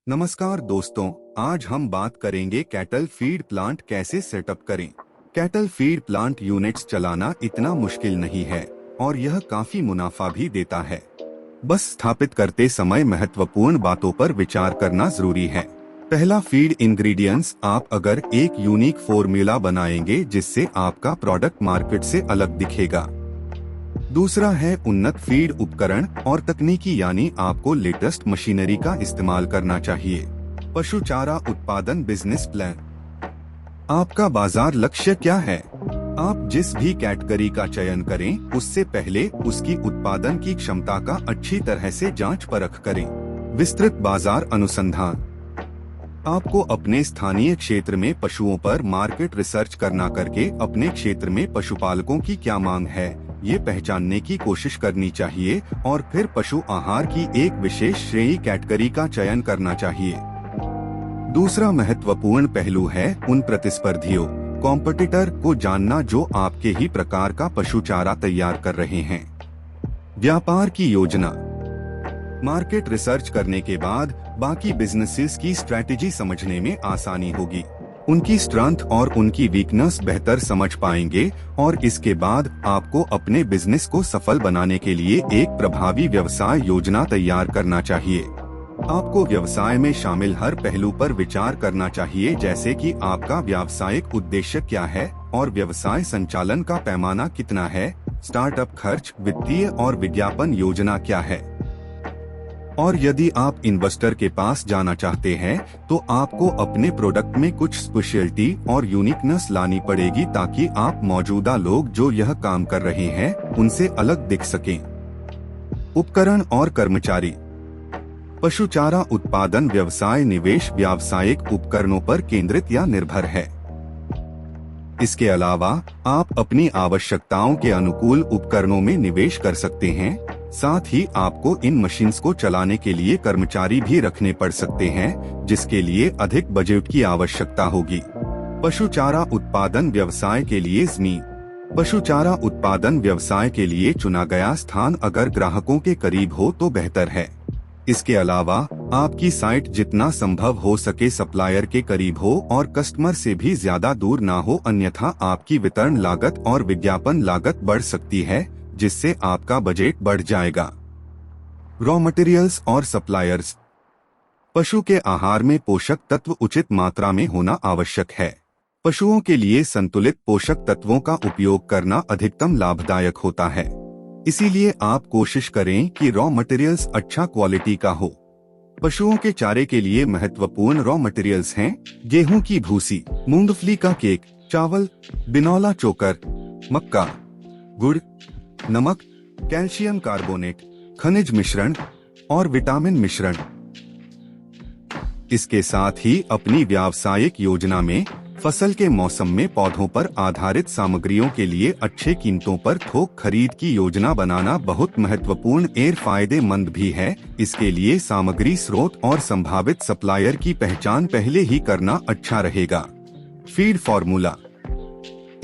नमस्कार दोस्तों, आज हम बात करेंगे कैटल फीड प्लांट कैसे सेटअप करें। कैटल फीड प्लांट यूनिट्स चलाना इतना मुश्किल नहीं है और यह काफी मुनाफा भी देता है। बस स्थापित करते समय महत्वपूर्ण बातों पर विचार करना जरूरी है। पहला, फीड इंग्रेडिएंट्स। आप अगर एक यूनिक फॉर्मूला बनाएंगे जिससे आपका प्रोडक्ट मार्केट से अलग दिखेगा। दूसरा है उन्नत फीड उपकरण और तकनीकी, यानी आपको लेटेस्ट मशीनरी का इस्तेमाल करना चाहिए। पशु चारा उत्पादन बिजनेस प्लान। आपका बाजार लक्ष्य क्या है? आप जिस भी कैटेगरी का चयन करें, उससे पहले उसकी उत्पादन की क्षमता का अच्छी तरह से जांच परख करें। विस्तृत बाजार अनुसंधान। आपको अपने स्थानीय क्षेत्र में पशुओं पर मार्केट रिसर्च करना करके अपने क्षेत्र में पशुपालकों की क्या मांग है, ये पहचानने की कोशिश करनी चाहिए और फिर पशु आहार की एक विशेष श्रेणी कैटेगरी का चयन करना चाहिए। दूसरा महत्वपूर्ण पहलू है उन प्रतिस्पर्धियों कॉम्पिटिटर को जानना जो आपके ही प्रकार का पशु चारा तैयार कर रहे हैं। व्यापार की योजना। मार्केट रिसर्च करने के बाद बाकी बिजनेसेस की स्ट्रैटेजी समझने में आसानी होगी। उनकी स्ट्रेंथ और उनकी वीकनेस बेहतर समझ पाएंगे और इसके बाद आपको अपने बिजनेस को सफल बनाने के लिए एक प्रभावी व्यवसाय योजना तैयार करना चाहिए। आपको व्यवसाय में शामिल हर पहलू पर विचार करना चाहिए, जैसे कि आपका व्यावसायिक उद्देश्य क्या है और व्यवसाय संचालन का पैमाना कितना है, स्टार्टअप खर्च, वित्तीय और विज्ञापन योजना क्या है। और यदि आप इन्वेस्टर के पास जाना चाहते हैं तो आपको अपने प्रोडक्ट में कुछ स्पेशलिटी और यूनिकनेस लानी पड़ेगी ताकि आप मौजूदा लोग जो यह काम कर रहे हैं उनसे अलग दिख सकें। उपकरण और कर्मचारी। पशु चारा उत्पादन व्यवसाय निवेश व्यावसायिक उपकरणों पर केंद्रित या निर्भर है। इसके अलावा आप अपनी आवश्यकताओं के अनुकूल उपकरणों में निवेश कर सकते हैं। साथ ही आपको इन मशीन्स को चलाने के लिए कर्मचारी भी रखने पड़ सकते हैं, जिसके लिए अधिक बजट की आवश्यकता होगी। पशु चारा उत्पादन व्यवसाय के लिए जमीन। पशु चारा उत्पादन व्यवसाय के लिए चुना गया स्थान अगर ग्राहकों के करीब हो तो बेहतर है। इसके अलावा आपकी साइट जितना संभव हो सके सप्लायर के करीब हो और कस्टमर से भी ज्यादा दूर ना हो, अन्यथा आपकी वितरण लागत और विज्ञापन लागत बढ़ सकती है, जिससे आपका बजट बढ़ जाएगा। रॉ मटेरियल्स और सप्लायर्स। पशु के आहार में पोषक तत्व उचित मात्रा में होना आवश्यक है। पशुओं के लिए संतुलित पोषक तत्वों का उपयोग करना अधिकतम लाभदायक होता है। इसीलिए आप कोशिश करें कि रॉ मटेरियल्स अच्छा क्वालिटी का हो। पशुओं के चारे के लिए महत्वपूर्ण रॉ मटेरियल्स हैं गेहूं की भूसी, मूंगफली का केक, चावल, बिनौला चोकर, मक्का, गुड़, नमक, कैल्शियम कार्बोनेट, खनिज मिश्रण और विटामिन मिश्रण। इसके साथ ही अपनी व्यावसायिक योजना में फसल के मौसम में पौधों पर आधारित सामग्रियों के लिए अच्छे कीमतों पर थोक खरीद की योजना बनाना बहुत महत्वपूर्ण और फायदेमंद भी है। इसके लिए सामग्री स्रोत और संभावित सप्लायर की पहचान पहले ही करना अच्छा रहेगा। Feed formula.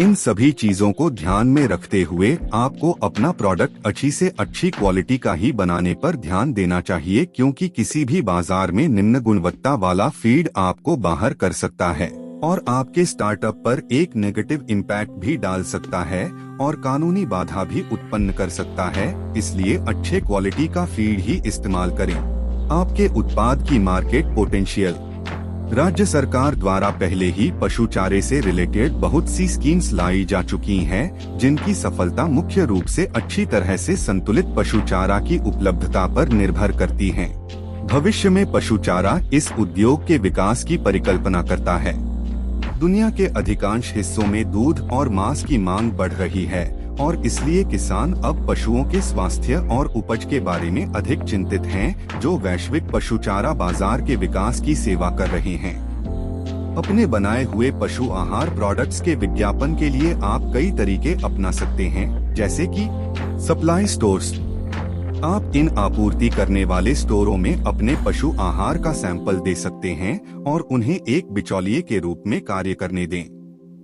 इन सभी चीजों को ध्यान में रखते हुए आपको अपना प्रोडक्ट अच्छी से अच्छी क्वालिटी का ही बनाने पर ध्यान देना चाहिए, क्योंकि किसी भी बाजार में निम्न गुणवत्ता वाला फीड आपको बाहर कर सकता है और आपके स्टार्टअप पर एक नेगेटिव इम्पैक्ट भी डाल सकता है और कानूनी बाधा भी उत्पन्न कर सकता है। इसलिए अच्छे क्वालिटी का फीड ही इस्तेमाल करें। आपके उत्पाद की मार्केट पोटेंशियल। राज्य सरकार द्वारा पहले ही पशु चारे से रिलेटेड बहुत सी स्कीम्स लाई जा चुकी हैं, जिनकी सफलता मुख्य रूप से अच्छी तरह से संतुलित पशु चारा की उपलब्धता पर निर्भर करती है। भविष्य में पशु चारा इस उद्योग के विकास की परिकल्पना करता है। दुनिया के अधिकांश हिस्सों में दूध और मांस की मांग बढ़ रही है और इसलिए किसान अब पशुओं के स्वास्थ्य और उपज के बारे में अधिक चिंतित हैं, जो वैश्विक पशु चारा बाजार के विकास की सेवा कर रहे हैं। अपने बनाए हुए पशु आहार प्रोडक्ट्स के विज्ञापन के लिए आप कई तरीके अपना सकते हैं, जैसे कि सप्लाई स्टोर्स। आप इन आपूर्ति करने वाले स्टोरों में अपने पशु आहार का सैंपल दे सकते हैं और उन्हें एक बिचौलिए के रूप में कार्य करने दें।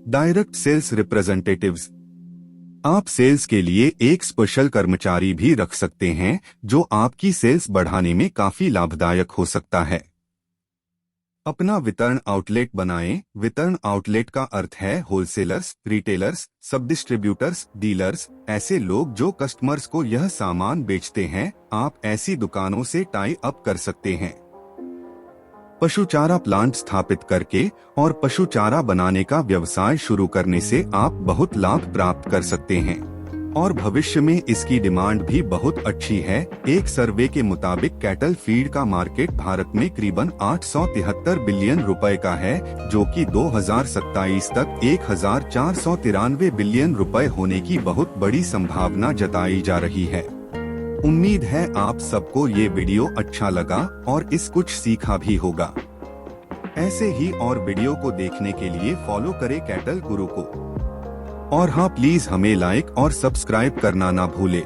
Direct sales representatives. आप सेल्स के लिए एक स्पेशल कर्मचारी भी रख सकते हैं, जो आपकी सेल्स बढ़ाने में काफी लाभदायक हो सकता है। अपना वितरण आउटलेट बनाएं। वितरण आउटलेट का अर्थ है होलसेलर्स, रिटेलर्स, सब डिस्ट्रीब्यूटर्स, डीलर्स, ऐसे लोग जो कस्टमर्स को यह सामान बेचते हैं। आप ऐसी दुकानों से टाई अप कर सकते हैं। पशु चारा प्लांट स्थापित करके और पशु चारा बनाने का व्यवसाय शुरू करने से आप बहुत लाभ प्राप्त कर सकते हैं और भविष्य में इसकी डिमांड भी बहुत अच्छी है। एक सर्वे के मुताबिक कैटल फीड का मार्केट भारत में करीबन 873 बिलियन रुपए का है, जो कि 2027 तक 1493 बिलियन रुपए होने की बहुत बड़ी संभावना जताई जा रही है। उम्मीद है आप सबको ये वीडियो अच्छा लगा और इस कुछ सीखा भी होगा। ऐसे ही और वीडियो को देखने के लिए फॉलो करें कैटल गुरु को। और हाँ, प्लीज हमें लाइक और सब्सक्राइब करना ना भूले।